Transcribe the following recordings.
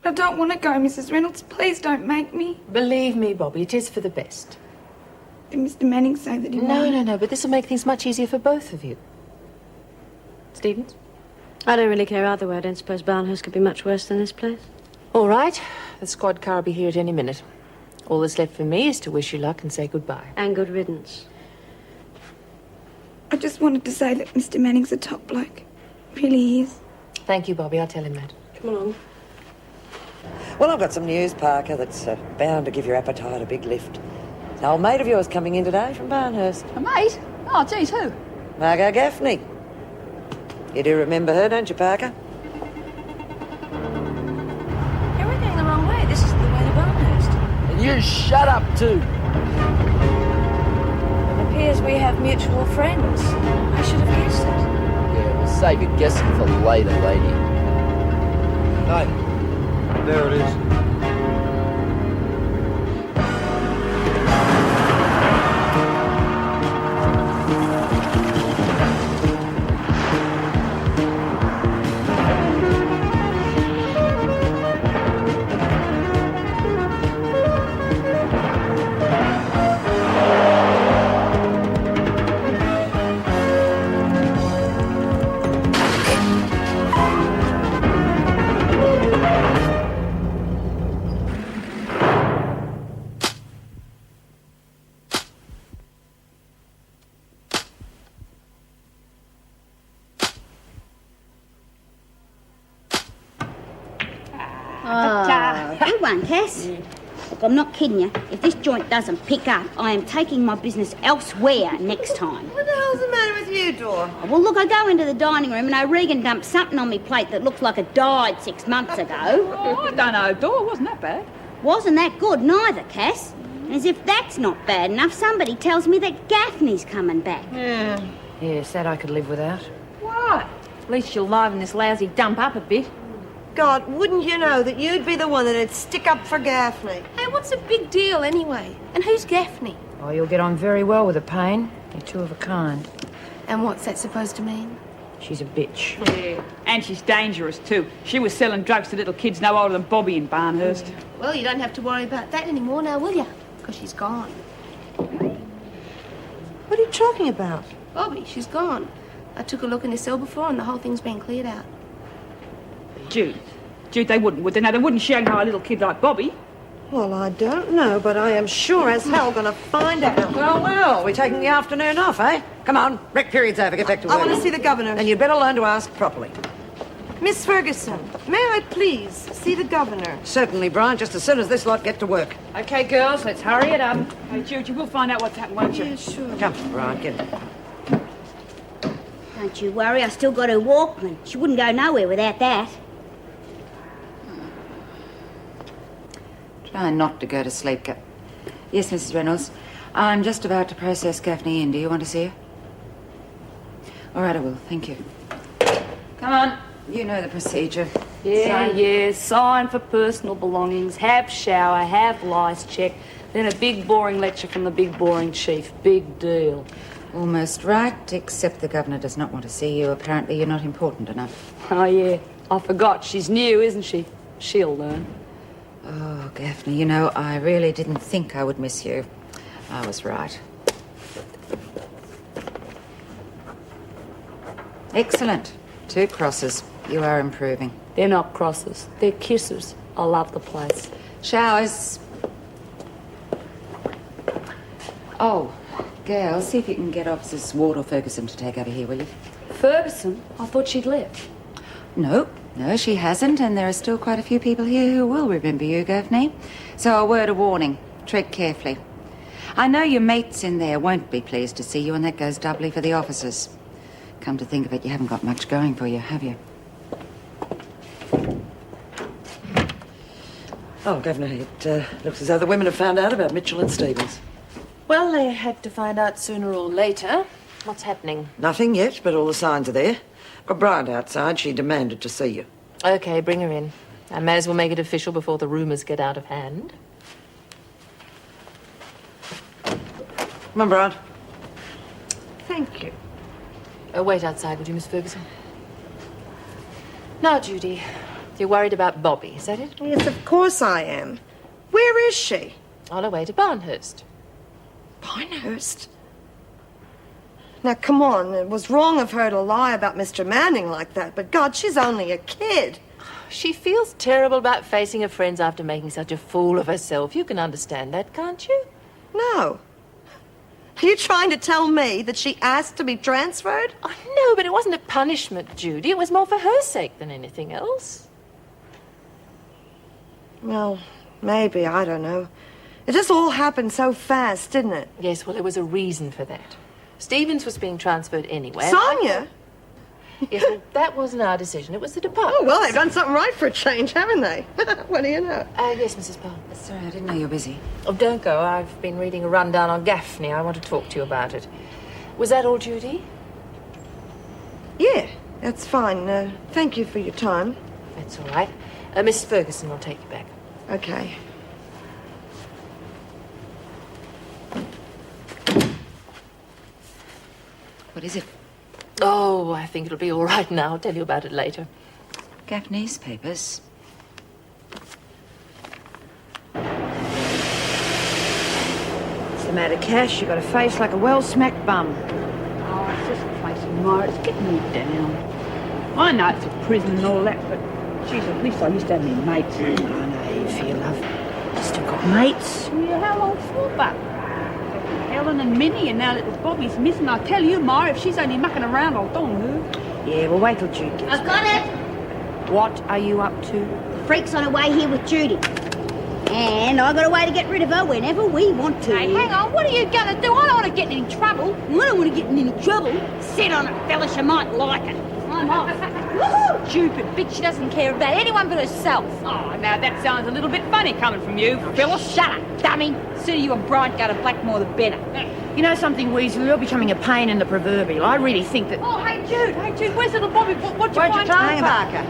I don't want to go, Mrs. Reynolds. Please don't make me. Believe me, Bobby, it is for the best. Did Mr. Manning say that he No, but this will make things much easier for both of you. Stevens? I don't really care either way. I don't suppose Barnhurst could be much worse than this place. All right. The squad car will be here at any minute. All that's left for me is to wish you luck and say goodbye. And good riddance. I just wanted to say that Mr. Manning's a top bloke. Really he is. Thank you, Bobby. I'll tell him that. Come along. Well, I've got some news, Parker, that's bound to give your appetite a big lift. An old mate of yours coming in today from Barnhurst. A mate? Oh, geez, who? Margot Gaffney. You do remember her, don't you, Parker? Yeah, we're going the wrong way. This isn't the way to Barnhurst. And you shut up too. It appears we have mutual friends. I should have guessed it. Yeah, we'll save your guessing for later, lady. Hey, there it is. Good one, Cass. Look, I'm not kidding you. If this joint doesn't pick up, I am taking my business elsewhere next time. What the hell's the matter with you, Dor? Well, look, I go into the dining room and O'Regan dumped something on me plate that looks like it died 6 months ago. Oh, I don't know, Dor. Wasn't that bad? Wasn't that good neither, Cass. As if that's not bad enough, somebody tells me that Gaffney's coming back. Yes, that I could live without. What? At least you'll liven this lousy dump up a bit. God, wouldn't you know that you'd be the one that'd stick up for Gaffney? Hey, what's the big deal anyway? And who's Gaffney? Oh, you'll get on very well with her, Payne. You're two of a kind. And what's that supposed to mean? She's a bitch. Yeah, and she's dangerous too. She was selling drugs to little kids no older than Bobby in Barnhurst. Well, you don't have to worry about that anymore now, will you? Because she's gone. What are you talking about? Bobby, she's gone. I took a look in his cell before and the whole thing's been cleared out. Jude, they wouldn't, would they? No, they wouldn't shanghai a little kid like Bobby. Well, I don't know, but I am sure as hell gonna find out. Well, we're taking the afternoon off, eh? Come on, rec period's over, get back to work. I want to see the governor. And you'd better learn to ask properly. Miss Ferguson, may I please see the governor? Certainly, Brian, just as soon as this lot get to work. Okay, girls, let's hurry it up. Hey, Jude, you will find out what's happened, won't you? Yeah, sure. Come, Brian, get in. Don't you worry, I still got her Walkman. She wouldn't go nowhere without that. Try not to go to sleep. Yes, Mrs. Reynolds. I'm just about to process Gaffney in. Do you want to see her? All right, I will. Thank you. Come on. You know the procedure. Yeah, sign for personal belongings, have shower, have lice check, then a big boring lecture from the big boring chief. Big deal. Almost right, except the governor does not want to see you. Apparently you're not important enough. Oh, yeah. I forgot. She's new, isn't she? She'll learn. Oh, Gaffney, you know, I really didn't think I would miss you. I was right. Excellent. 2 crosses. You are improving. They're not crosses. They're kisses. I love the place. Showers. Oh, Gail, see if you can get Officers Ward or Ferguson to take over here, will you? Ferguson? I thought she'd left. No, she hasn't, and there are still quite a few people here who will remember you, Gaffney. So a word of warning. Tread carefully. I know your mates in there won't be pleased to see you, and that goes doubly for the officers. Come to think of it, you haven't got much going for you, have you? Oh, Governor, it looks as though the women have found out about Mitchell and Stevens. Well, they had to find out sooner or later. What's happening? Nothing yet, but all the signs are there. Got Bryant outside. She demanded to see you. Okay, bring her in. I may as well make it official before the rumours get out of hand. Come on, Bryant. Thank you. Wait outside, would you, Miss Ferguson? Now, Judy, You're worried about Bobby, is that it? Yes, of course I am. Where is she? On her way to Barnhurst. Barnhurst? Now, come on. It was wrong of her to lie about Mr. Manning like that, but God, she's only a kid. She feels terrible about facing her friends after making such a fool of herself. You can understand that, can't you? No. Are you trying to tell me that she asked to be transferred? Oh, no, but it wasn't a punishment, Judy. It was more for her sake than anything else. Well, maybe. I don't know. It just all happened so fast, didn't it? Yes, well, there was a reason for that. Stevens was being transferred anyway. Sonia? Yes, well, that wasn't our decision. It was the department. Oh, well, they've done something right for a change, haven't they? What do you know? Yes, Mrs. Palmer. Sorry, I didn't know you were busy. Oh, don't go. I've been reading a rundown on Gaffney. I want to talk to you about it. Was that all, Judy? Yeah, that's fine. Thank you for your time. That's all right. Mrs. Ferguson will take you back. Okay. What is it? Oh, I think it'll be all right now. I'll tell you about it later. Gaffney's papers. What's the matter, Cash? You got a face like a well-smacked bum. Oh, it's just facing Myra. It's getting me down. I know it's a prison and all that, but geez, at least I used to have any mates. I know how you feel, love. You still got mates. Yeah, how long for, but? Helen and Minnie, and now little Bobby's missing. I tell you, Myra, if she's only mucking around, I'll dong her. Yeah, well, wait till Jude gets I've got it. What are you up to? The freak's on her way here with Judy. And I got a way to get rid of her whenever we want to. Hey, hang on. What are you going to do? I don't want to get in any trouble. I don't want to get in any trouble. Sit on it, fella. She might like it. I'm off. Woohoo! Stupid bitch. She doesn't care about anyone but herself. Oh, now that sounds a little bit funny coming from you, Phyllis. Shut up, dummy. Sooner you and Bryant go to Blackmore, the better. You know something, Weasley? You're becoming a pain in the proverbial. I really think that... Oh, hey, Jude. Where's little Bobby? What you Won't you find try, her? Barker?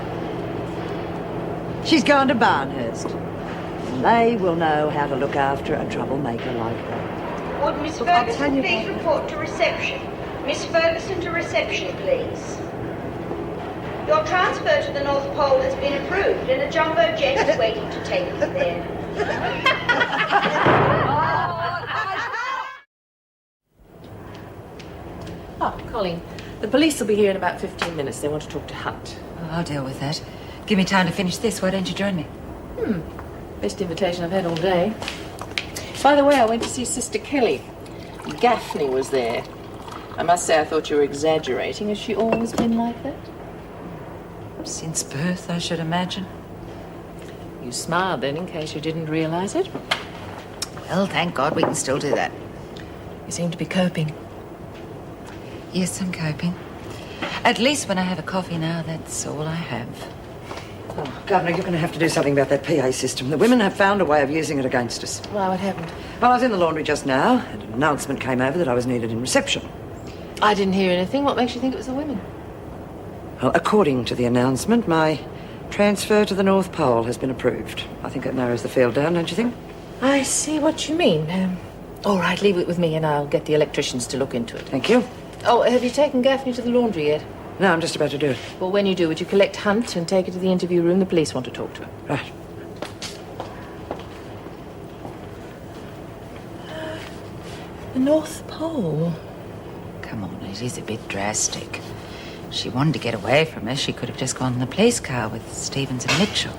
She's gone to Barnhurst. And they will know how to look after a troublemaker like her. Would Miss Ferguson please report to reception? Miss Ferguson to reception, please. Your transfer to the North Pole has been approved and a jumbo jet is waiting to take you there. Oh, Colleen, the police will be here in about 15 minutes. They want to talk to Hunt. Oh, I'll deal with that. Give me time to finish this. Why don't you join me? Best invitation I've had all day. By the way, I went to see Sister Kelly. Gaffney was there. I must say I thought you were exaggerating. Has she always been like that? Since birth, I should imagine. You smiled then, in case you didn't realize it. Well, thank God we can still do that. You seem to be coping. Yes, I'm coping. At least when I have a coffee now, that's all I have. Oh, Governor, you're going to have to do something about that PA system. The women have found a way of using it against us. Why, what happened? Well, I was in the laundry just now, and an announcement came over that I was needed in reception. I didn't hear anything. What makes you think it was the women? Well, according to the announcement, my transfer to the North Pole has been approved. I think that narrows the field down, don't you think? I see what you mean. All right, leave it with me and I'll get the electricians to look into it. Thank you. Oh, have you taken Gaffney to the laundry yet? No, I'm just about to do it. Well, when you do, would you collect Hunt and take her to the interview room? The police want to talk to her. Right. The North Pole? Come on, it is a bit drastic. She wanted to get away from us. She could have just gone in the police car with Stevens and Mitchell.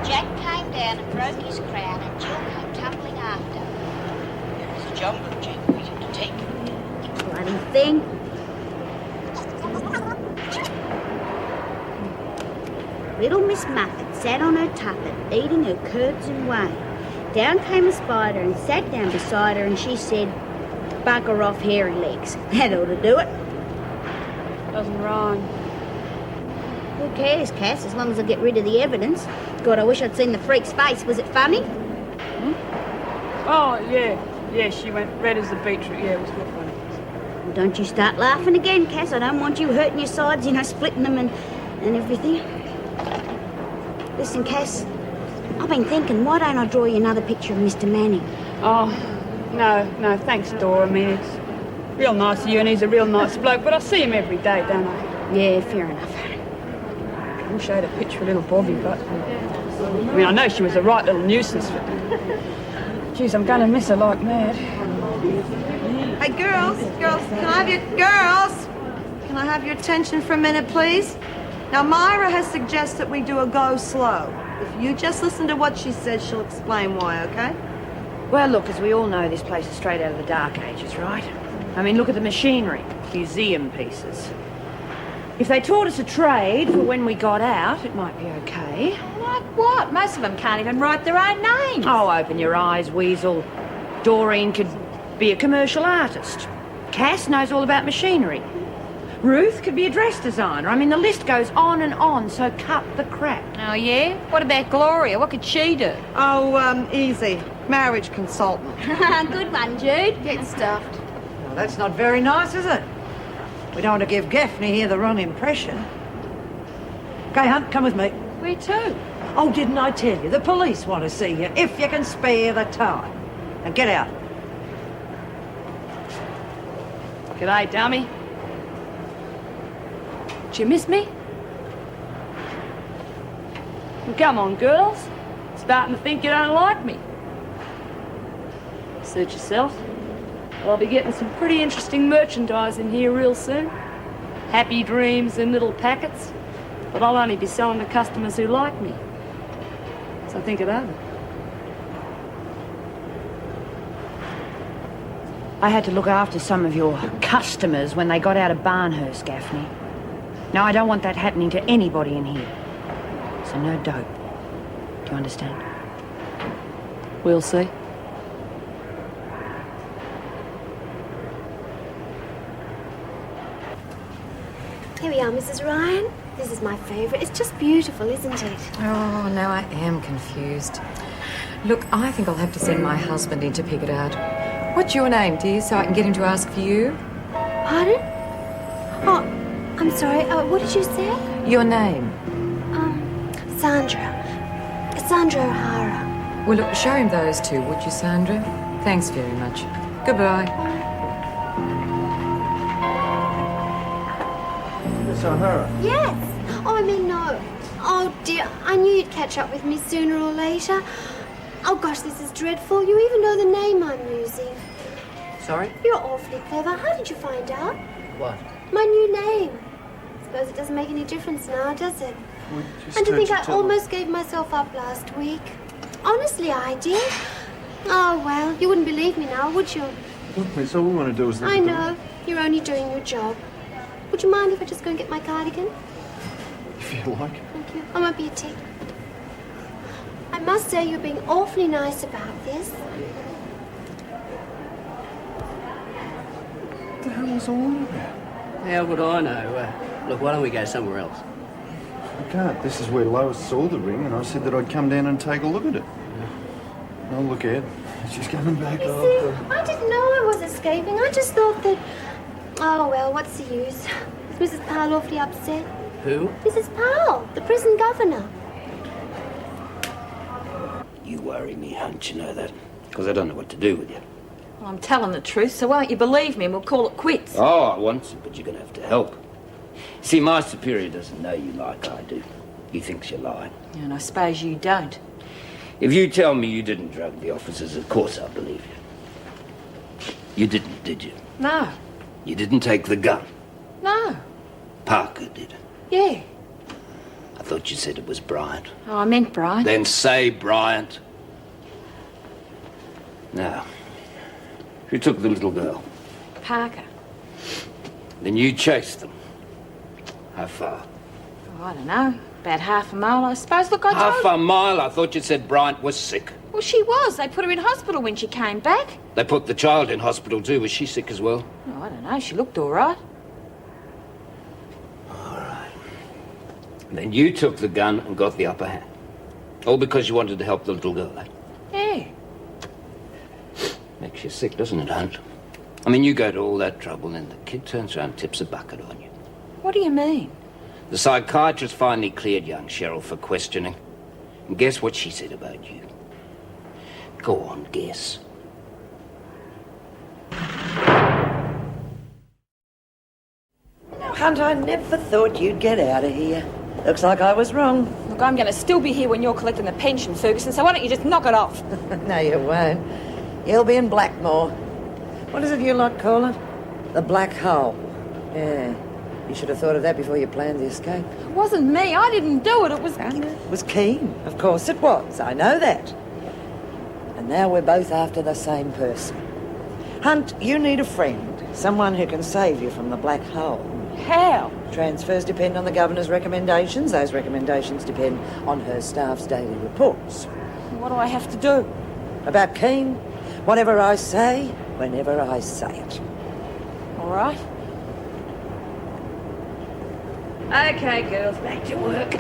Jack came down and broke his crown and Jill came tumbling after. There is a jumbo jet waiting to take you. Bloody thing. Little Miss Muffet sat on her tuffet, eating her curds and whey. Down came a spider and sat down beside her and she said, "Bugger off, hairy legs." That ought to do it. Doesn't rhyme. Who cares, Cass, as long as I get rid of the evidence? God, I wish I'd seen the freak's face. Was it funny? Oh, yeah. Yeah, she went red as the beetroot. Yeah, it was real funny. Well, don't you start laughing again, Cass. I don't want you hurting your sides, splitting them and everything. Listen, Cass, I've been thinking, why don't I draw you another picture of Mr. Manning? Oh, no, thanks, Dora. I mean, it's real nice of you, and he's a real nice bloke, but I see him every day, don't I? Yeah, fair enough. I wish I had a picture of little Bobby, but... I mean, I know she was a right little nuisance, but... Geez, I'm going to miss her like mad. Hey, girls, can I have your attention for a minute, please? Now, Myra has suggested we do a go slow. If you just listen to what she says, she'll explain why, okay? Well, look, as we all know, this place is straight out of the Dark Ages, right? I mean, look at the machinery, museum pieces. If they taught us a trade for when we got out, it might be okay. Like what? Most of them can't even write their own names. Oh, open your eyes, Weasel. Doreen could be a commercial artist. Cass knows all about machinery. Ruth could be a dress designer. I mean, the list goes on, so cut the crap. Oh, yeah? What about Gloria? What could she do? Oh, easy. Marriage consultant. Good one, Jude. Get stuffed. Well, that's not very nice, is it? We don't want to give Gaffney here the wrong impression. Okay, Hunt, come with me. Where to? Oh, didn't I tell you? The police want to see you, if you can spare the time. Now get out. G'day, dummy. Did you miss me? Well, come on, girls. Starting to think you don't like me. Suit yourself. I'll be getting some pretty interesting merchandise in here real soon. Happy dreams in little packets. But I'll only be selling to customers who like me. So think it over. I had to look after some of your customers when they got out of Barnhurst, Gaffney. Now, I don't want that happening to anybody in here. So no dope. Do you understand? We'll see. Here we are, Mrs. Ryan. This is my favourite. It's just beautiful, isn't it? Oh, now I am confused. Look, I think I'll have to send my husband in to pick it out. What's your name, dear, so I can get him to ask for you? Pardon? Oh, I'm sorry. What did you say? Your name. Sandra. Sandra O'Hara. Well, look, show him those two, would you, Sandra? Thanks very much. Goodbye. Miss O'Hara? Yes. Oh, I mean, no. Oh, dear. I knew you'd catch up with me sooner or later. Oh, gosh, this is dreadful. You even know the name I'm using. Sorry? You're awfully clever. How did you find out? What? My new name. Suppose it doesn't make any difference now, does it? Well, And to think I almost gave myself up last week. Honestly, I did. Oh, well, you wouldn't believe me now, would you? Look, miss, all we want to do is look I at the- know. You're only doing your job. Would you mind if I just go and get my cardigan? If you like. Thank you. I won't be a tick. I must say you're being awfully nice about this. What the hell was all that about? How would I know? Look, why don't we go somewhere else? I can't. This is where Lois saw the ring, and I said that I'd come down and take a look at it. Oh, look, Ed. She's coming back. You see, I didn't know I was escaping. I just thought that... Oh, well, what's the use? Is Mrs. Powell awfully upset? Who? Mrs. Powell, the prison governor. You worry me, Hunt, you know that. Because I don't know what to do with you. Well, I'm telling the truth, so why don't you believe me and we'll call it quits? Oh, I want to, but you're going to have to help. See, my superior doesn't know you like I do. He thinks you're lying. And I suppose you don't. If you tell me you didn't drug the officers, of course I'll believe you. You didn't, did you? No. You didn't take the gun. No. Parker did. Yeah. I thought you said it was Bryant. Oh, I meant Brian. Then say Bryant. Now, who took the little girl? Parker. Then you chased them. How far? Oh, I don't know. About half a mile, I suppose. Look, I Half told... a mile? I thought you said Bryant was sick. Well, she was. They put her in hospital when she came back. They put the child in hospital too. Was she sick as well? Oh, I don't know. She looked all right. All right. Then you took the gun and got the upper hand. All because you wanted to help the little girl, eh? Yeah. Makes you sick, doesn't it, Hunt? I mean, you go to all that trouble and the kid turns around and tips a bucket on you. What do you mean? The psychiatrist finally cleared young Cheryl for questioning. And guess what she said about you? Go on, guess. Hunt, I never thought you'd get out of here. Looks like I was wrong. Look, I'm going to still be here when you're collecting the pension, Ferguson, so why don't you just knock it off? No, you won't. You'll be in Blackmore. What is it you lot call it? The Black Hole. Yeah. You should have thought of that before you planned the escape. It wasn't me. I didn't do it. It was... It was Keen. Of course it was. I know that. And now we're both after the same person. Hunt, you need a friend. Someone who can save you from the Black Hole. How? Transfers depend on the Governor's recommendations. Those recommendations depend on her staff's daily reports. What do I have to do? About Keen, whatever I say, whenever I say it. All right. Okay, girls, back to work.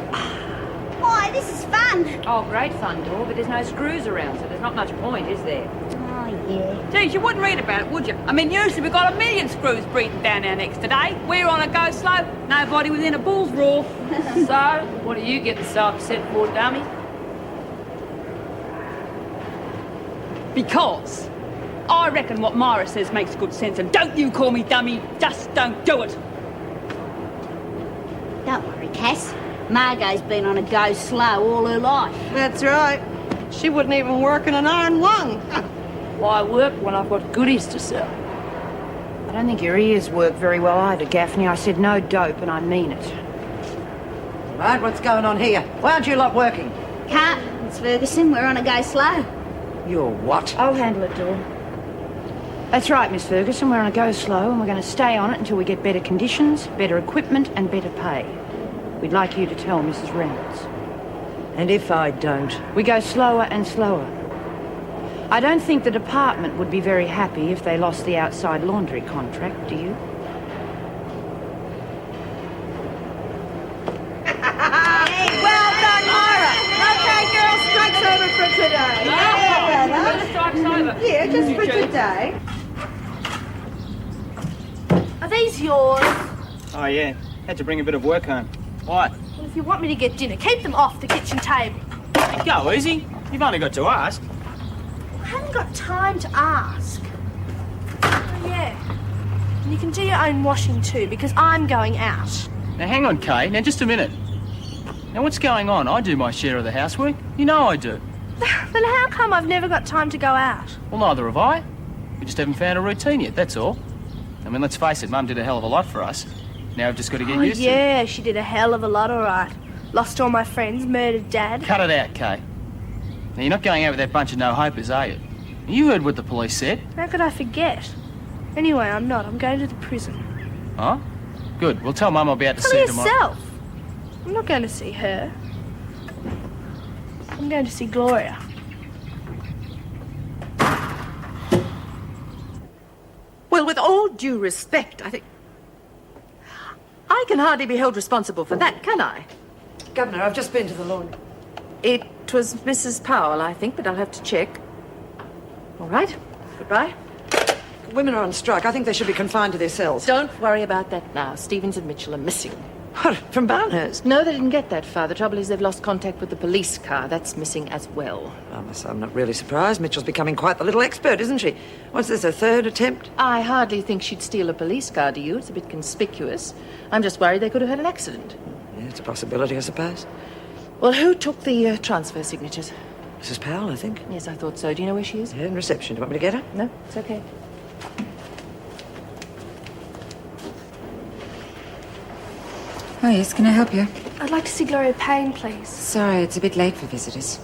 Why, this is fun. Oh, great fun, Dor, but there's no screws around, so there's not much point, is there? Oh, yeah. Geez, you wouldn't read about it, would you? I mean, usually we've got 1,000,000 screws breathing down our necks today. We're on a go slow, nobody within a bull's roar. So, what are you getting so upset for, dummy? Because I reckon what Myra says makes good sense, and don't you call me dummy, just don't do it. Don't worry, Cass. Margot's been on a go slow all her life. That's right. She wouldn't even work in an iron lung. Why work when I've got goodies to sell? I don't think your ears work very well either, Gaffney. I said no dope, and I mean it. Right, what's going on here? Why aren't you lot working? Can't. It's Ferguson. We're on a go slow. You're what? I'll handle it, Dor. That's right, Miss Ferguson. We're on a go slow, and we're going to stay on it until we get better conditions, better equipment, and better pay. We'd like you to tell Mrs. Reynolds. And if I don't? We go slower and slower. I don't think the department would be very happy if they lost the outside laundry contract, do you? Well done, Myra. Okay, girls, strike's over for today. The strike's over. Yeah, just for today. Are these yours? Oh, yeah. Had to bring a bit of work home. Why? Well, if you want me to get dinner, keep them off the kitchen table. Hey, go easy. You've only got to ask. I haven't got time to ask. Oh, yeah. And you can do your own washing too, because I'm going out. Now, hang on, Kay. Now, just a minute. Now, what's going on? I do my share of the housework. You know I do. Then how come I've never got time to go out? Well, neither have I. We just haven't found a routine yet, that's all. I mean, let's face it, Mum did a hell of a lot for us. Now I've just got to get used to it. Yeah, she did a hell of a lot, all right. Lost all my friends, murdered Dad. Cut it out, Kay. Now, you're not going out with that bunch of no-hopers, are you? You heard what the police said. How could I forget? Anyway, I'm not. I'm going to the prison. Huh? Good. Well, tell Mum I'll be out to Tell see her tomorrow. yourself. I'm not going to see her. I'm going to see Gloria. Well, with all due respect, I think... I can hardly be held responsible for that, can I? Governor, I've just been to the laundry. It was Mrs. Powell, I think, but I'll have to check. All right. Goodbye. Women are on strike. I think they should be confined to their cells. Don't worry about that now. Stevens and Mitchell are missing. What? From Barnhurst? No, they didn't get that far. The trouble is they've lost contact with the police car. That's missing as well. I'm not really surprised. Mitchell's becoming quite the little expert, isn't she? What's this, her third attempt? I hardly think she'd steal a police car, do you? It's a bit conspicuous. I'm just worried they could have had an accident. Yeah, it's a possibility, I suppose. Well, who took the transfer signatures? Mrs. Powell, I think. Yes, I thought so. Do you know where she is? Yeah, in reception. Do you want me to get her? No, it's okay. Oh, yes, can I help you? I'd like to see Gloria Payne, please. Sorry, it's a bit late for visitors.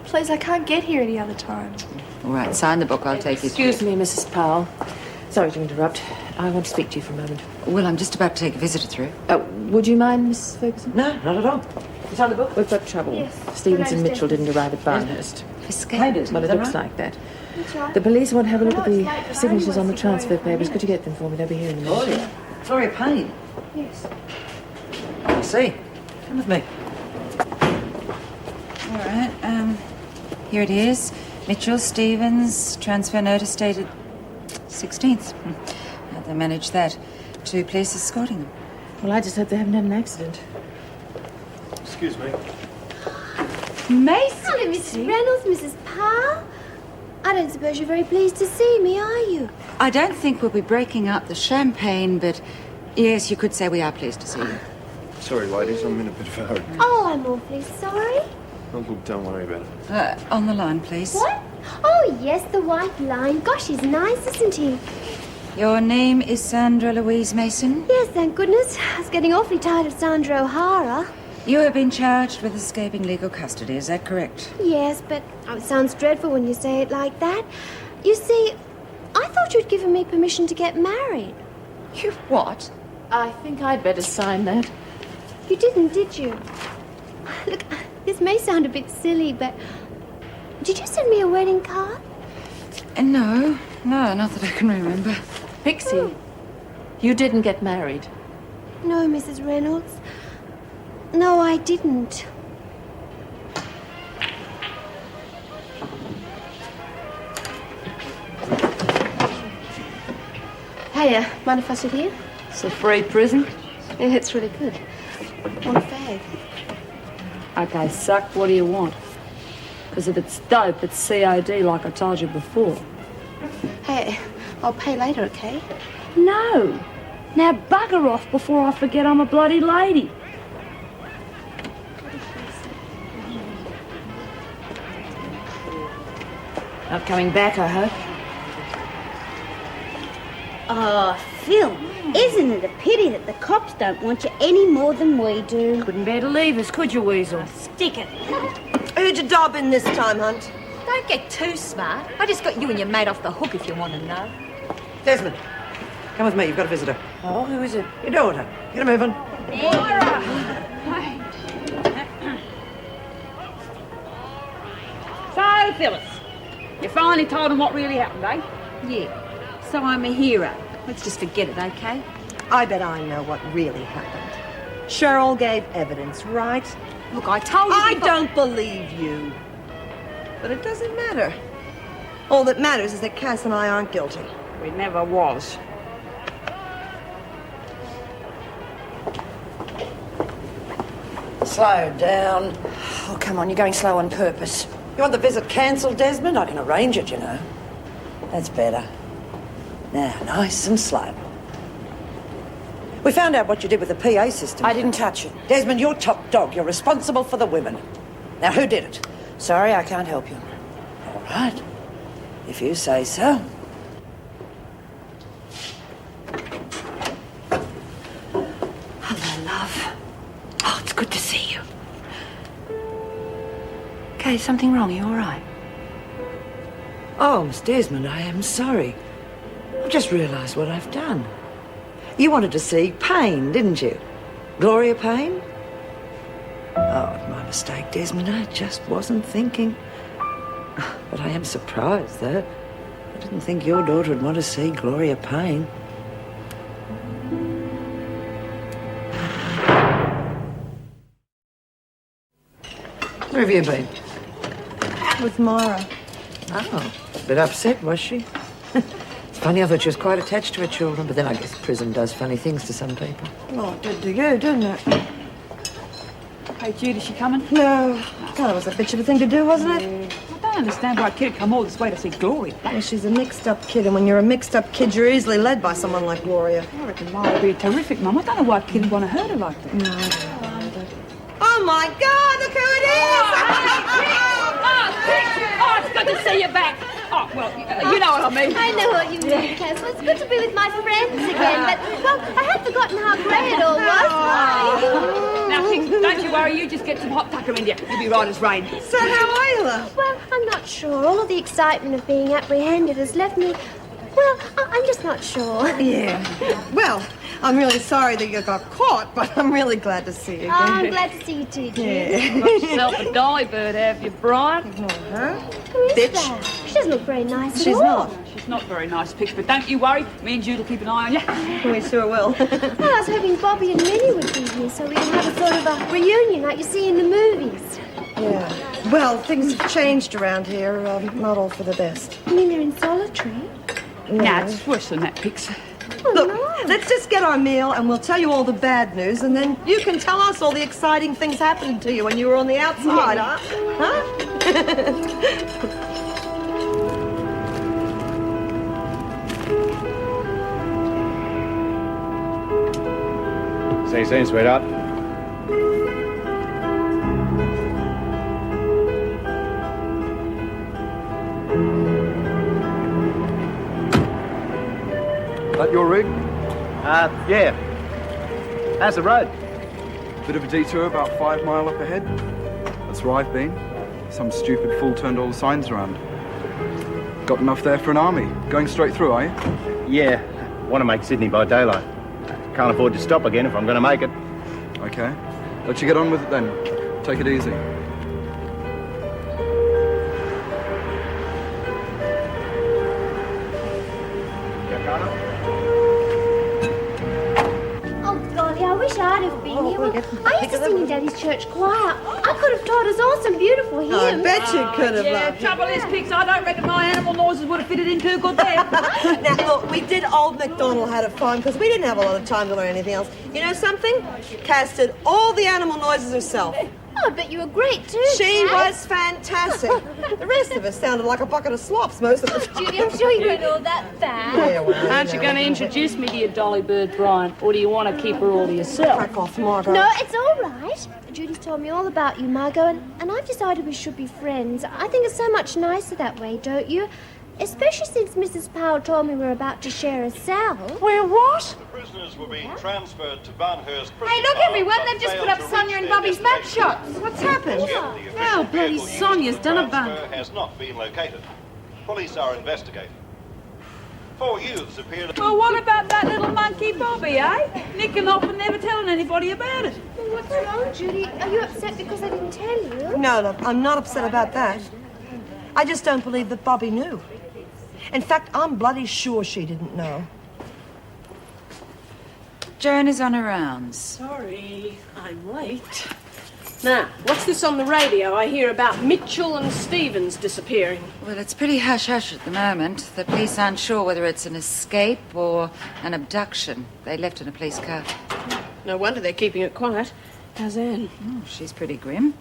Please, I can't get here any other time. All right, sign the book, I'll take you through. Excuse me, Mrs. Powell. Sorry to interrupt. I want to speak to you for a moment. Well, I'm just about to take a visitor through. Would you mind, Mrs. Ferguson? No, not at all. You signed the book? We've got trouble. Yes. Stevens and Mitchell didn't arrive at Barnhurst. Escaped. Well, it looks like that. That's right. The police want to have a look at the signatures on the transfer papers. Could you get them for me? They'll be here in a minute. Oh, yeah. Gloria Payne. Yes. I see. Come with me. All right, here it is. Mitchell, Stevens, transfer notice dated 16th. How'd they manage that? 2 police escorting them. Well, I just hope they haven't had an accident. Excuse me. Macy? Hello, Mrs. Reynolds, Mrs. Parr. I don't suppose you're very pleased to see me, are you? I don't think we'll be breaking up the champagne, but yes, you could say we are pleased to see you. Sorry, ladies, I'm in a bit of a hurry. Oh, I'm awfully sorry. Oh, look, don't worry about it. On the line, please. What? Oh, yes, the white line. Gosh, he's nice, isn't he? Your name is Sandra Louise Mason? Yes, thank goodness. I was getting awfully tired of Sandra O'Hara. You have been charged with escaping legal custody, is that correct? Yes, but it sounds dreadful when you say it like that. You see, I thought you'd given me permission to get married. You what? I think I'd better sign that. You didn't, did you? Look, this may sound a bit silly, but did you send me a wedding card? No, not that I can remember. Pixie, you didn't get married. No, Mrs. Reynolds. No, I didn't. Hiya, mind if I sit here? It's a free prison. Yeah, it's really good. Want a fag? Okay, suck, what do you want? Because if it's dope, it's COD like I told you before. Hey, I'll pay later, okay? No. Now bugger off before I forget I'm a bloody lady. Not coming back, I hope. Oh, Phil, isn't it a pity that the cops don't want you any more than we do? Couldn't bear to leave us, could you, Weasel? Stick it. Who'd you dob in this time, Hunt? Don't get too smart. I just got you and your mate off the hook if you want to know. Desmond, come with me. You've got a visitor. Oh, who is it? Your daughter. Get her moving. So, Phyllis, you finally told them what really happened, eh? Yeah. So I'm a hero. Let's just forget it, okay? I bet I know what really happened. Cheryl gave evidence, right? Look, I told you I before- don't believe you. But it doesn't matter. All that matters is that Cass and I aren't guilty. We never was. Slow down. Oh, come on, you're going slow on purpose. You want the visit cancelled, Desmond? I can arrange it, you know. That's better. Now, nice and slow. We found out what you did with the PA system. I didn't touch it. Desmond, you're top dog. You're responsible for the women. Now, who did it? Sorry, I can't help you. All right. If you say so. Hello, love. Oh, it's good to see you. Okay, something wrong? Are you all right? Oh, Miss Desmond, I am sorry. I've just realised what I've done. You wanted to see Payne, didn't you? Gloria Payne? Oh, my mistake, Desmond. I just wasn't thinking. But I am surprised, though. I didn't think your daughter would want to see Gloria Payne. Where have you been? With Myra. Oh, a bit upset, was she? It's funny, I thought she was quite attached to her children, but then I guess prison does funny things to some people. Well, it did to you, didn't it? Hey, Jude, is she coming? No. God, it was a bitch of a thing to do, wasn't it? I don't understand why a kid'd come all this way to see Gloria. Well, she's a mixed-up kid, and when you're a mixed-up kid, you're easily led by someone like Gloria. I reckon Myra would be a terrific mum. I don't know why a kid'd want to hurt her like that. No. Oh, my God, look who it is! Oh, it's good to see you back. Oh, well, you know what I mean. I know what you mean, Cass. Well, it's good to be with my friends again, but, well, I had forgotten how grey it all was. Now, Pix, don't you worry. You just get some hot tucker in you. You'll be right as rain. So how are you, love? Well, I'm not sure. All of the excitement of being apprehended has left me... Well, I'm just not sure. Yeah. Well, I'm really sorry that you got caught, but I'm really glad to see you again. Oh, I'm glad to see you too, Jude. Yeah. Got yourself a dolly bird, have you, Brian? Huh? Who is Bitch. that? She doesn't look very nice She's at all. not. She's not very nice, Pix, but don't you worry. Me and Jude will keep an eye on you. We sure will. Well, I was hoping Bobby and Minnie would be here so we could have a sort of a reunion like you see in the movies. Yeah. Well, things have changed around here. Not all for the best. You mean they're in solitary? Nah, it's worse than that, Pix. Oh, Look, no. Let's just get our meal and we'll tell you all the bad news, and then you can tell us all the exciting things happening to you when you were on the outside, huh? See you soon, sweetheart. That your rig? Yeah. How's the road? Bit of a detour, about 5 mile up ahead. That's where I've been. Some stupid fool turned all the signs around. Got enough there for an army. Going straight through, are you? Yeah. Want to make Sydney by daylight. Can't afford to stop again if I'm going to make it. Okay. Let you get on with it then. Take it easy. Oh, golly, I wish I'd have been here. I used to sing in Daddy's church choir. I could have taught us all some beautiful hymns. I bet you could have, Yeah, love. trouble is, Pix, I don't reckon my animal noises would have fitted in too good there. Now, look, we did old MacDonald had a fun because we didn't have a lot of time to learn anything else. You know something? Cass did all the animal noises herself. Oh, I bet you were great, too. She Cass. was fantastic. The rest of us sounded like a bucket of slops most of the time. Judy, I'm sure you weren't all that bad. Yeah, well, Aren't you going to introduce me to your dolly bird, Brian? Or do you want to keep her all to yourself? Crack off, Margot. No, it's all right. Judy's told me all about you, Margot, and I've decided we should be friends. I think it's so much nicer that way, don't you? Especially since Mrs. Powell told me we're about to share a cell. We're what? The prisoners were being transferred to Barnhurst Prison. Hey, look, everyone, they've just put up Sonia and Bobby's map shots. What's happened? Oh, bloody Sonia's done a bunk. Has not been located. Police are investigating. 4 youths appear to... Well, what about that little monkey Bobby, eh? Nicking off and never telling anybody about it. Well, what's wrong, Judy? Are you upset because I didn't tell you? No, look, I'm not upset about that. I just don't believe that Bobby knew. In fact, I'm bloody sure she didn't know. Joan is on her rounds. Sorry, I'm late. Now, what's this on the radio? I hear about Mitchell and Stevens disappearing. Well, it's pretty hush-hush at the moment. The police aren't sure whether it's an escape or an abduction. They left in a police car. No wonder they're keeping it quiet. How's Anne? Oh, she's pretty grim.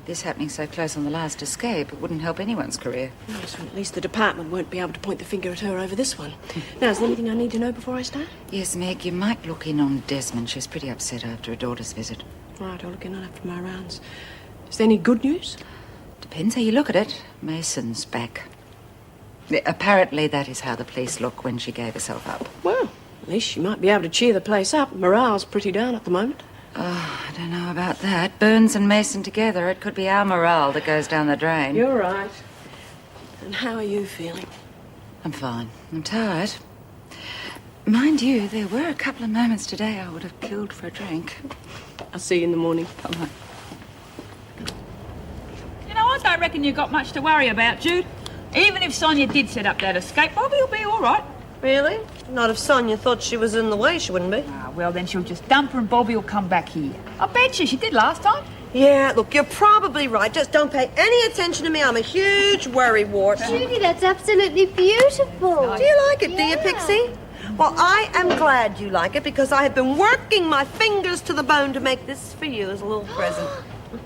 This happening so close on the last escape, it wouldn't help anyone's career. Yes, well, at least the department won't be able to point the finger at her over this one. Now, is there anything I need to know before I start? Yes, Meg, you might look in on Desmond. She's pretty upset after her daughter's visit. Right, I'll look in on after my rounds. Is there any good news? Depends how you look at it. Mason's back. Apparently that is how the police look when she gave herself up. Well, at least she might be able to cheer the place up. Morale's pretty down at the moment. Oh, I don't know about that. Burns and Mason together, it could be our morale that goes down the drain. You're right. And how are you feeling? I'm fine. I'm tired. Mind you, there were a couple of moments today I would have killed for a drink. I'll see you in the morning. Come on. You know, I don't reckon you've got much to worry about, Jude. Even if Sonia did set up that escape, Bobby will be all right. Really? Not if Sonia thought she was in the way, she wouldn't be. Ah, well, then she'll just dump her and Bobby will come back here. I bet you she did last time. Yeah, look, you're probably right. Just don't pay any attention to me. I'm a huge worrywart. Judy, that's absolutely beautiful. Do you like it, do you, Pixie? Well, I am glad you like it because I have been working my fingers to the bone to make this for you as a little present.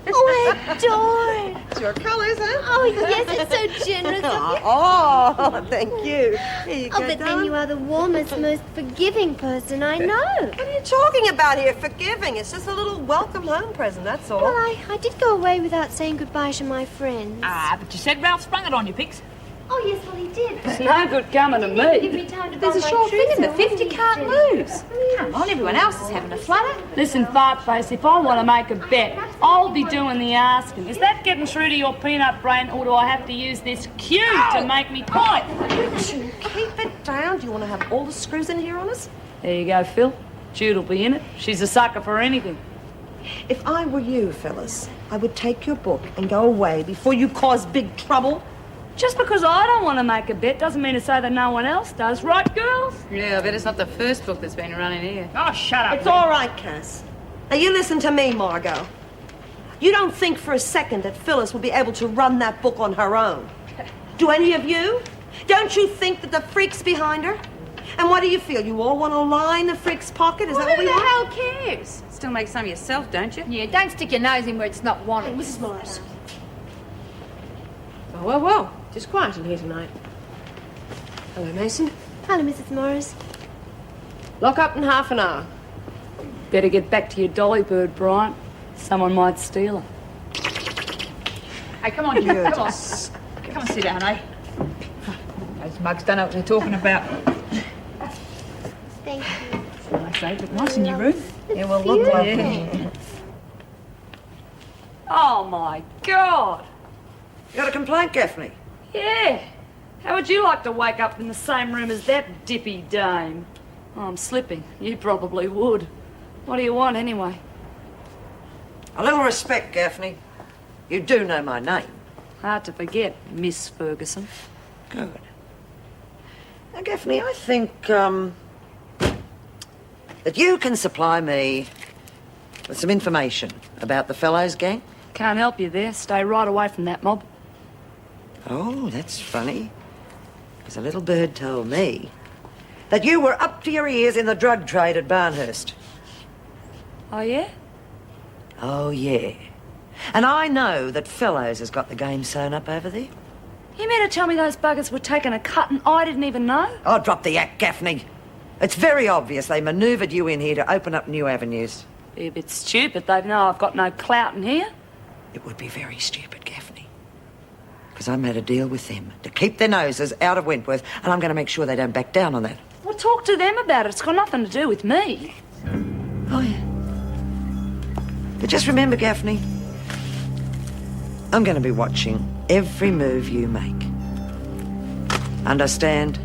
Oh, I adore it. It's your colours, huh? Oh, yes, it's so generous of you. Oh, thank you. Here you Oh, go, but then darling. you are the warmest, most forgiving person I know. What are you talking about here? Forgiving. It's just a little welcome home present, that's all. Well, I did go away without saying goodbye to my friends. Ah, but you said Ralph sprung it on you, Pix. Oh, yes, well, he did. It's no good coming to Give me. me time to There's buy a my short thing in the trousseau. 50 can't lose. Come on, everyone else is having a flutter. Listen, Fartface, if I want to make a bet, I'll be doing the asking. Is that getting through to your peanut brain, or do I have to use this cue to make me point? Keep it down. Do you want to have all the screws in here on us? There you go, Phil. Jude'll be in it. She's a sucker for anything. If I were you, Phyllis, I would take your book and go away before you cause big trouble. Just because I don't want to make a bet doesn't mean to say that no one else does, right, girls? Yeah, I bet it's not the first book that's been running here. Oh, shut up. It's all right, Cass. Now, you listen to me, Margot. You don't think for a second that Phyllis will be able to run that book on her own. Do any of you? Don't you think that the freak's behind her? And what do you feel? You all want to line the freak's pocket? Is that what we want? Who the hell cares? Still make some yourself, don't you? Yeah, don't stick your nose in where it's not wanted. Mrs. Morris. Oh, well. Just quiet in here tonight. Hello, Mason. Hello, Mrs. Morris. Lock up in half an hour. Better get back to your dolly bird, Bryant. Someone might steal her. Hey, come on, you. Come on. Come on, sit down, eh? Those mugs don't know what they're talking about. Thank you. Nice, eh? Look nice in your room. Yeah, well, look like Yeah. Oh, my God. You got a complaint, Gaffney? Yeah. How would you like to wake up in the same room as that dippy dame? Oh, I'm slipping. You probably would. What do you want, anyway? A little respect, Gaffney. You do know my name. Hard to forget, Miss Ferguson. Good. Now, Gaffney, I think, that you can supply me with some information about the Fellows gang. Can't help you there. Stay right away from that mob. Oh, that's funny. Because a little bird told me that you were up to your ears in the drug trade at Barnhurst. Oh, yeah? Oh, yeah. And I know that Fellows has got the game sewn up over there. You mean to tell me those buggers were taking a cut and I didn't even know? Oh, drop the act, Gaffney. It's very obvious they manoeuvred you in here to open up new avenues. Be a bit stupid. They'd know I've got no clout in here. It would be very stupid, Gaffney. Because I made a deal with them to keep their noses out of Wentworth, and I'm going to make sure they don't back down on that. Well, talk to them about it. It's got nothing to do with me. Oh, yeah. But just remember, Gaffney, I'm going to be watching every move you make. Understand?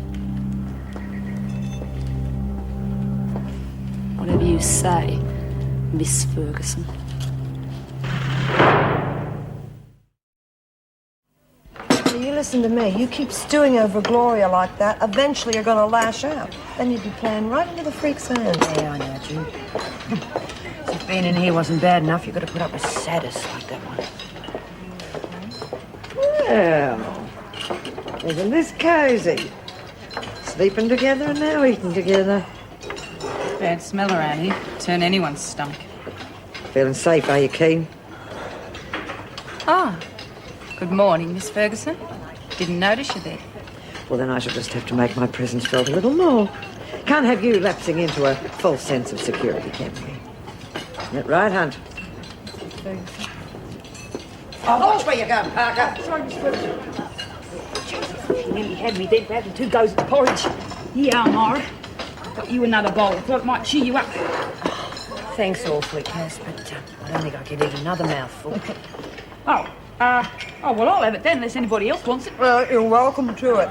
Whatever you say, Miss Ferguson. You listen to me. You keep stewing over Gloria like that, eventually you're going to lash out. Then you'd be playing right into the freak's hand. Yeah, I know, June. If being in here wasn't bad enough, you've got to put up with sadists like that one. Well, isn't this cosy? Sleeping together and now eating together. Bad smell around here. Turn anyone's stomach. Feeling safe, are you, Keen? Ah. Good morning, Miss Ferguson. Didn't notice you there. Well, then I shall just have to make my presence felt a little more. Can't have you lapsing into a false sense of security, can we? Isn't that right, Hunt? Oh, watch where you're going, Parker. Sorry, Miss Ferguson. She nearly had me then for having 2 goes at the porridge. Here, Myra. Got you another bowl. Thought it might cheer you up. Thanks awfully, Cass, but I don't think I could eat another mouthful. Oh, well, I'll have it then, unless anybody else wants it. Well, you're welcome to it.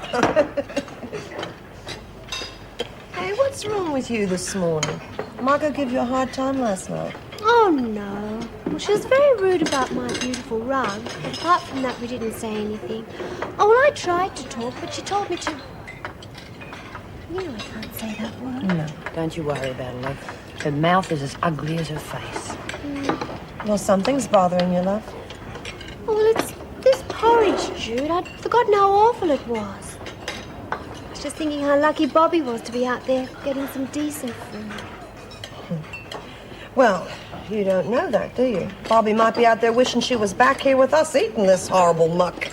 Hey, what's wrong with you this morning? Margot gave you a hard time last night. Oh, no. Well, she was very rude about my beautiful rug. Apart from that, we didn't say anything. Oh, well, I tried to talk, but she told me to... You know I can't say that word. No, don't you worry about her, love. Her mouth is as ugly as her face. Well, something's bothering you, love. Oh, well, it's this porridge, Jude. I'd forgotten how awful it was. I was just thinking how lucky Bobby was to be out there getting some decent food. Well, you don't know that, do you? Bobby might be out there wishing she was back here with us eating this horrible muck.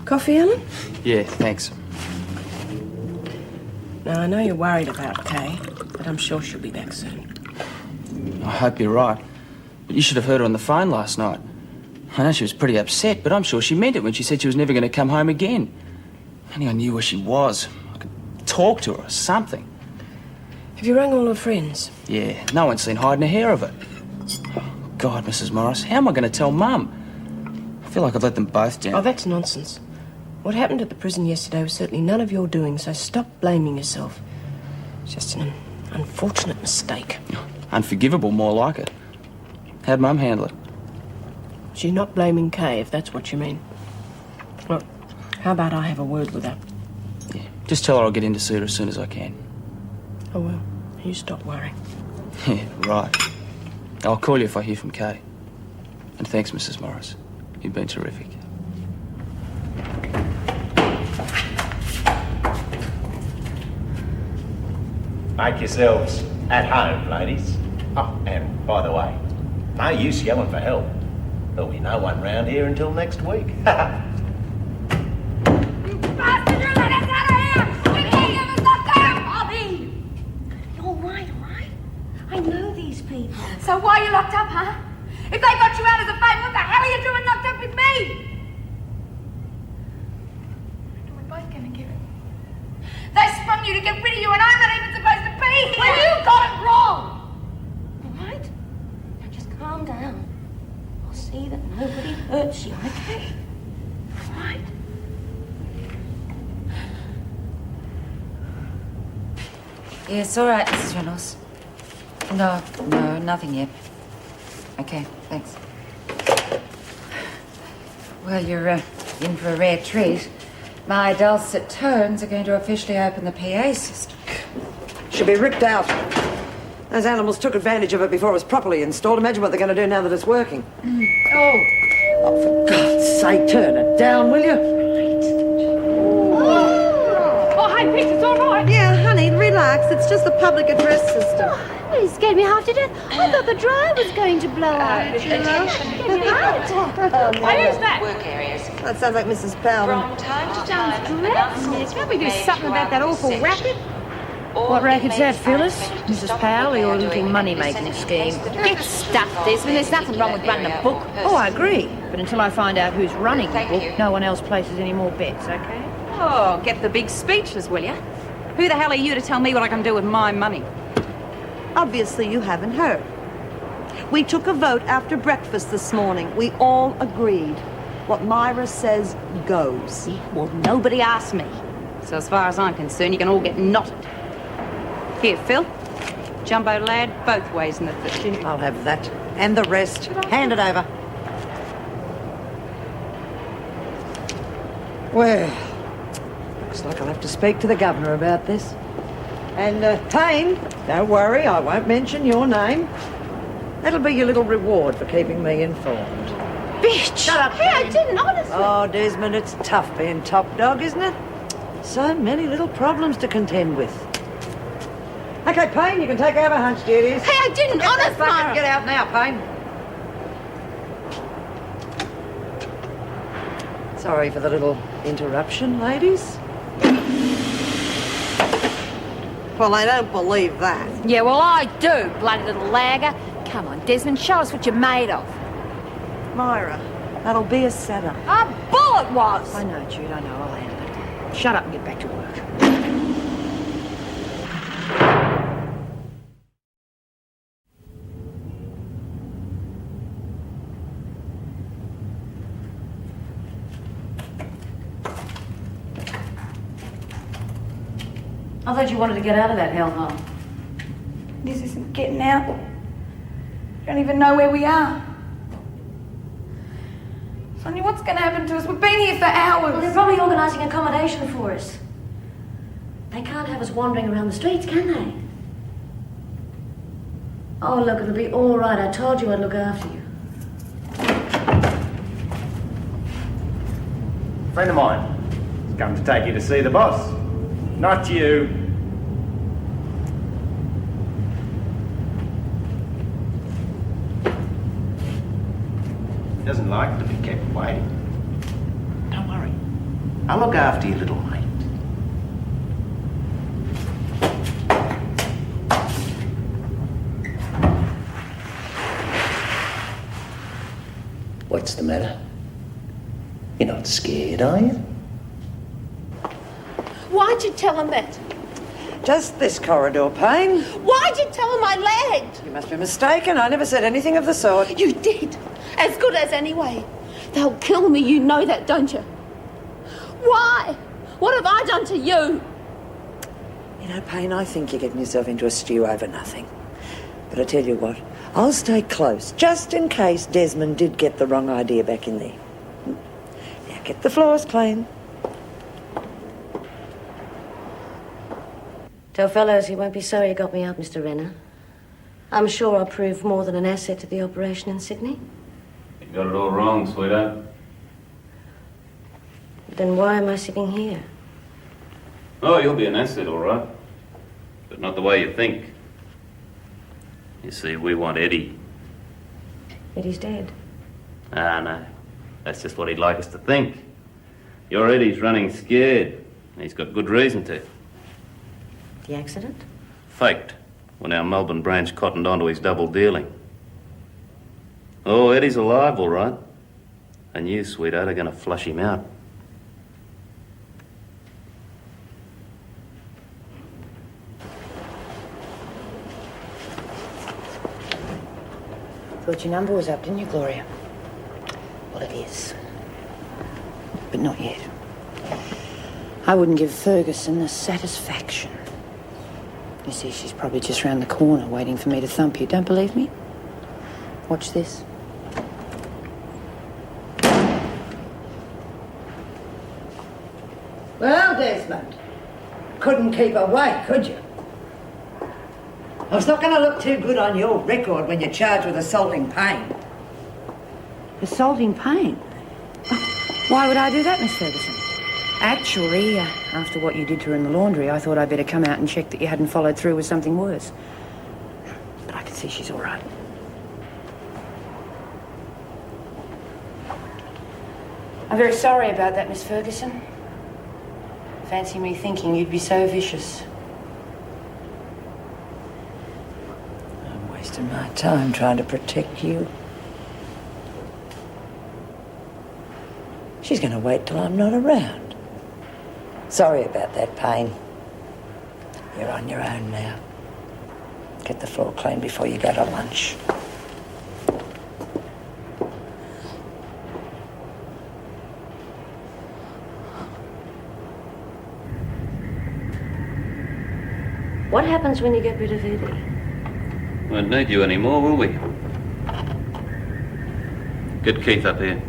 Coffee, Ellen? Yeah, thanks. Now, I know you're worried about Kay, but I'm sure she'll be back soon. I hope you're right. But you should have heard her on the phone last night. I know she was pretty upset, but I'm sure she meant it when she said she was never going to come home again. Only I knew where she was. I could talk to her or something. Have you rang all her friends? Yeah, no one's seen hide nor hair of it. Oh, God, Mrs. Morris, how am I going to tell Mum? I feel like I've let them both down. Oh, that's nonsense. What happened at the prison yesterday was certainly none of your doing, so stop blaming yourself. It's just an unfortunate mistake. Unforgivable, more like it. How'd Mum handle it? She's not blaming Kay, if that's what you mean. Look, how about I have a word with her? Yeah. Just tell her I'll get in to see her as soon as I can. Oh, well, you stop worrying. Yeah, right. I'll call you if I hear from Kay. And thanks, Mrs. Morris. You've been terrific. Make yourselves at home, ladies. Oh, and by the way, no use yelling for help. There'll be no one round here until next week. Bastard, you're let us out of here! We can't give us up there, Bobby! You're all right? I know these people. So why are you locked up, huh? If they got you out as a favour, what the hell are you doing locked up with me? We're both gonna give it. They sprung you to get rid of you, and I'm not even supposed to be here! Well, you got it wrong! All right? Now just calm down. I'll see that nobody hurts you, okay? All right? Yes, all right, Mrs. Reynolds. No, nothing yet. Okay, thanks. Well, you're in for a rare treat. My dulcet tones are going to officially open the PA system. Should be ripped out. Those animals took advantage of it before it was properly installed. Imagine what they're going to do now that it's working. Oh, for God's sake, turn it down, will you? Oh, hey, Pete, it's all right. Yeah, honey, relax. It's just the public address system. Well, you scared me half to death. I thought the dryer was going to blow up. Who's that? Work areas. That sounds like Mrs. Powell. From time to time, Can't we do something about that awful racket? What racket's that, Phyllis? Mrs. Powell or your little money-making scheme? Get stuffed, Desmond. There's nothing wrong with running a book. Oh, I agree. But until I find out who's running the book, no one else places any more bets, okay? Oh, get the big speeches, will you? Who the hell are you to tell me what I can do with my money? Obviously, you haven't heard. We took a vote after breakfast this morning. We all agreed. What Myra says goes. Well, nobody asked me. So as far as I'm concerned, you can all get knotted. Here, Phil. Jumbo lad, both ways in the 50. I'll have that. And the rest. Hand it over. Well, looks like I'll have to speak to the governor about this. And, Payne, don't worry, I won't mention your name. That'll be your little reward for keeping me informed. Bitch! Shut up, Hey, I didn't, honestly. Oh, Desmond, it's tough being top dog, isn't it? So many little problems to contend with. Okay, Payne, you can take over hunch duties. Hey, I didn't, honest, Myra. Get out now, Payne. Sorry for the little interruption, ladies. Well, I don't believe that. Yeah, well, I do, bloody little lagger. Come on, Desmond, show us what you're made of. Myra, that'll be a setup. A bullet was! I know, Jude, I know. I'll handle it. Shut up and get back to work. I thought you wanted to get out of that hellhole. This isn't getting out. I don't even know where we are. Sonia, what's going to happen to us? We've been here for hours. Well, they're probably organising accommodation for us. They can't have us wandering around the streets, can they? Oh, look, it'll be all right. I told you I'd look after you. A friend of mine has come to take you to see the boss. Not you. He doesn't like to be kept waiting. Don't worry. I'll look after your little mate. What's the matter? You're not scared, are you? Why'd you tell him that? Just this corridor, Payne. Why'd you tell him I lagged? You must be mistaken. I never said anything of the sort. You did. As good as anyway. They'll kill me, you know that, don't you? Why? What have I done to you? You know, Payne, I think you're getting yourself into a stew over nothing. But I tell you what, I'll stay close, just in case Desmond did get the wrong idea back in there. Now get the floors clean. Tell fellows he won't be sorry he got me out, Mr. Renner. I'm sure I'll prove more than an asset to the operation in Sydney. You got it all wrong, sweetheart. Then why am I sitting here? Oh, you'll be an asset, all right. But not the way you think. You see, we want Eddie. Eddie's dead. Ah, no. That's just what he'd like us to think. Your Eddie's running scared. He's got good reason to. The accident? Faked, when our Melbourne branch cottoned onto his double dealing. Oh, Eddie's alive, all right. And you, sweetheart, are going to flush him out. Thought your number was up, didn't you, Gloria? Well, it is. But not yet. I wouldn't give Ferguson the satisfaction. You see, she's probably just round the corner waiting for me to thump you. Don't believe me? Watch this. Well, Desmond, couldn't keep away, could you? Well, it's not going to look too good on your record when you're charged with assaulting Payne. Assaulting Payne? Why would I do that, Miss Ferguson? Actually, after what you did to her in the laundry, I thought I'd better come out and check that you hadn't followed through with something worse. But I can see she's all right. I'm very sorry about that, Miss Ferguson. Fancy me thinking you'd be so vicious. I'm wasting my time trying to protect you. She's going to wait till I'm not around. Sorry about that, Payne. You're on your own now. Get the floor clean before you go to lunch. What happens when you get rid of Eddie? Won't need you anymore, will we? Get Keith up here.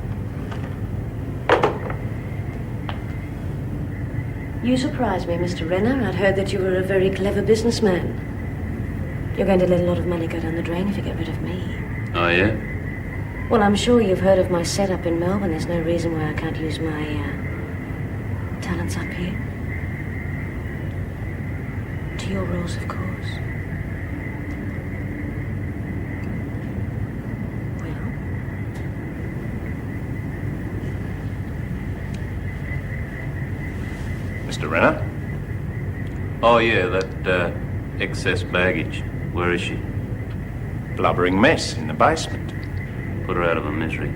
You surprised me, Mr. Renner. I'd heard that you were a very clever businessman. You're going to let a lot of money go down the drain if you get rid of me. Oh, yeah? Well, I'm sure you've heard of my setup in Melbourne. There's no reason why I can't use my talents up here. To your rules, of course. Mr. Renner? Oh, yeah, that excess baggage. Where is she? Blubbering mess in the basement. Put her out of her misery.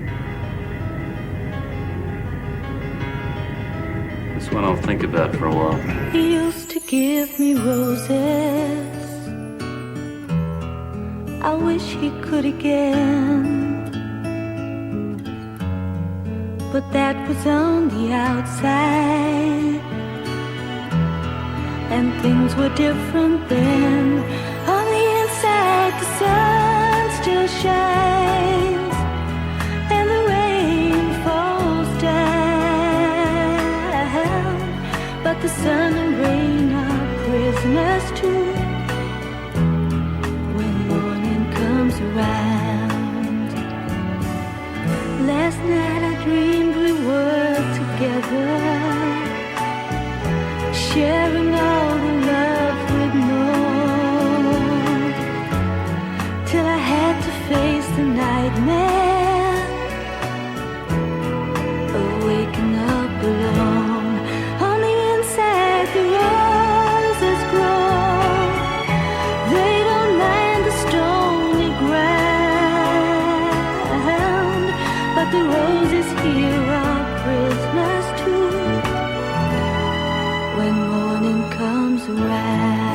This one I'll think about for a while. He used to give me roses. I wish he could again. But that was on the outside, and things were different then. On the inside, the sun still shines, and the rain falls down. But the sun and rain are prisoners too when morning comes around. Last night I dreamed we were together, sharing all the love we'd known, till I had to face the nightmare of waking up alone. On the inside the roses grow, they don't mind the stony ground, but the roses here are prisoners too when morning comes around.